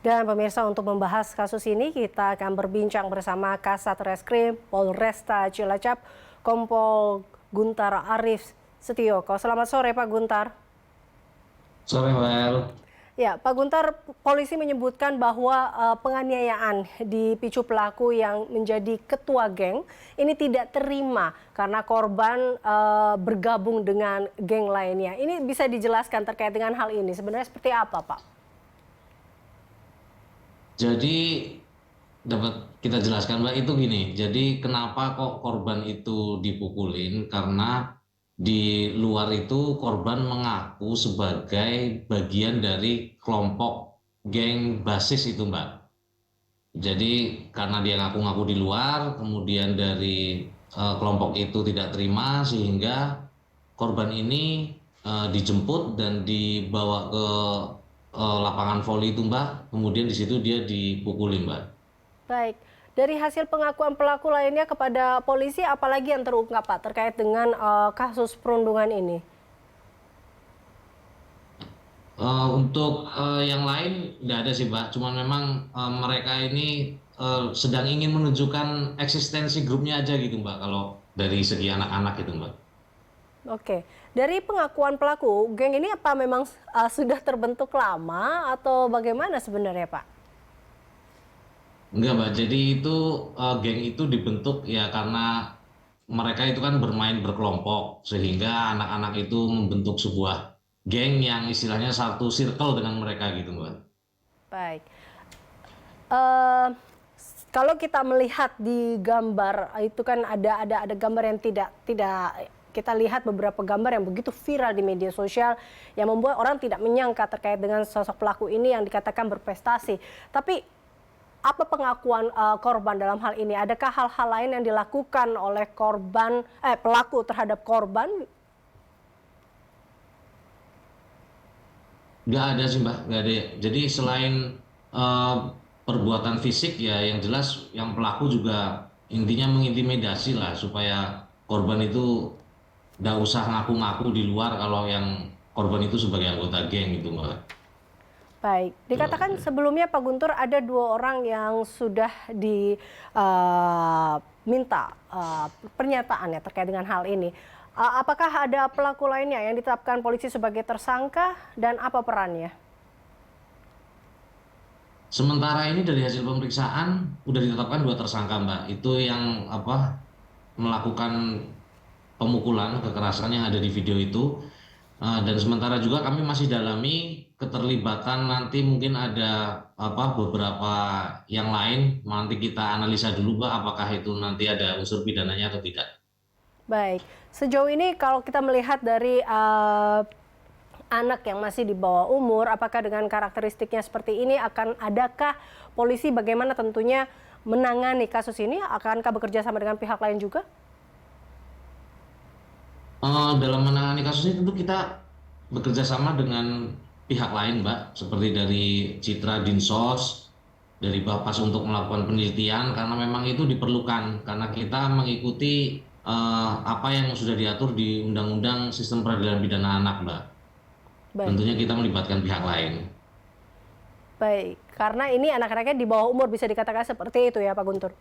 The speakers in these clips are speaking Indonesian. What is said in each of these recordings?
Dan pemirsa, untuk membahas kasus ini kita akan berbincang bersama Kasat Reskrim Polresta Cilacap, Kompol Guntar Arif Setioko. Selamat sore Pak Guntar. Sore, Wel. Ya, Pak Guntar, polisi menyebutkan bahwa penganiayaan dipicu pelaku yang menjadi ketua geng ini tidak terima karena korban bergabung dengan geng lainnya. Ini bisa dijelaskan terkait dengan hal ini, sebenarnya seperti apa, Pak? Jadi dapat kita jelaskan, Mbak, itu gini. Jadi kenapa kok korban itu dipukulin? Karena di luar itu korban mengaku sebagai bagian dari kelompok geng basis itu, Mbak. Jadi karena dia ngaku-ngaku di luar, kemudian dari kelompok itu tidak terima sehingga korban ini dijemput dan dibawa ke lapangan voli itu, Mbak. Kemudian di situ dia dipukuli, Mbak. Baik, dari hasil pengakuan pelaku lainnya kepada polisi, apalagi yang terungkap Pak terkait dengan kasus perundungan ini? Untuk yang lain tidak ada sih, Mbak. Cuman memang mereka ini sedang ingin menunjukkan eksistensi grupnya aja gitu, Mbak. Kalau dari segi anak-anak itu, Mbak. Oke, dari pengakuan pelaku, geng ini apa memang sudah terbentuk lama atau bagaimana sebenarnya Pak? Enggak, Mbak. Jadi itu geng itu dibentuk ya karena mereka itu kan bermain berkelompok sehingga anak-anak itu membentuk sebuah geng yang istilahnya satu circle dengan mereka gitu, Mbak. Baik. Eh, Kalau kita melihat di gambar itu kan ada gambar yang tidak kita lihat beberapa gambar yang begitu viral di media sosial yang membuat orang tidak menyangka terkait dengan sosok pelaku ini yang dikatakan berprestasi. Tapi apa pengakuan korban dalam hal ini? Adakah hal-hal lain yang dilakukan oleh pelaku terhadap korban? Nggak ada sih, Mbak, nggak ada. Jadi selain eh, perbuatan fisik ya, yang jelas yang pelaku juga intinya mengintimidasi lah supaya korban itu nggak usah ngaku-ngaku di luar kalau yang korban itu sebagai anggota geng gitu, Mbak. Baik, dikatakan sebelumnya Pak Guntur ada 2 orang yang sudah diminta pernyataannya terkait dengan hal ini. Apakah ada pelaku lainnya yang ditetapkan polisi sebagai tersangka dan apa perannya? Sementara ini dari hasil pemeriksaan udah ditetapkan 2 tersangka, Mbak. Itu yang apa melakukan pemukulan kekerasan yang ada di video itu. Dan sementara juga kami masih dalami keterlibatan nanti mungkin ada apa beberapa yang lain. Nanti kita analisa dulu, Mbak, apakah itu nanti ada unsur pidananya atau tidak. Baik, sejauh ini kalau kita melihat dari anak yang masih di bawah umur, apakah dengan karakteristiknya seperti ini adakah polisi bagaimana tentunya menangani kasus ini? Akankah bekerja sama dengan pihak lain juga? Dalam menangani kasus ini tentu kita bekerja sama dengan pihak lain, Mbak, seperti dari Citra Dinsos, dari Bapas untuk melakukan penelitian karena memang itu diperlukan karena kita mengikuti apa yang sudah diatur di Undang-Undang Sistem Peradilan Pidana Anak, Mbak. Baik, Tentunya kita melibatkan pihak lain. baik. Karena ini anak-anaknya di bawah umur bisa dikatakan seperti itu ya Pak Guntur?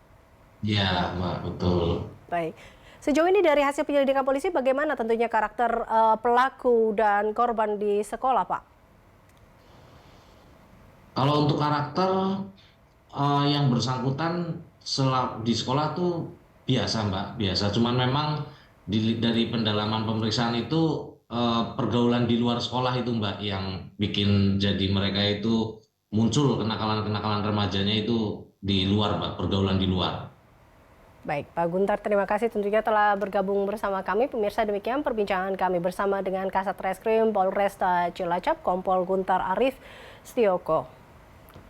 Ya, Mbak, betul. Baik. Sejauh ini dari hasil penyelidikan polisi bagaimana tentunya karakter pelaku dan korban di sekolah, Pak? Kalau untuk karakter yang bersangkutan di sekolah tuh biasa, Mbak, biasa. Cuman memang dari pendalaman pemeriksaan itu pergaulan di luar sekolah itu, Mbak, yang bikin jadi mereka itu muncul kenakalan-kenakalan remajanya itu di luar, Mbak, pergaulan di luar. Baik, Pak Guntar, terima kasih tentunya telah bergabung bersama kami. Pemirsa, demikian perbincangan kami bersama dengan Kasat Reskrim Polresta Cilacap, Kompol Guntar Arif Setioko.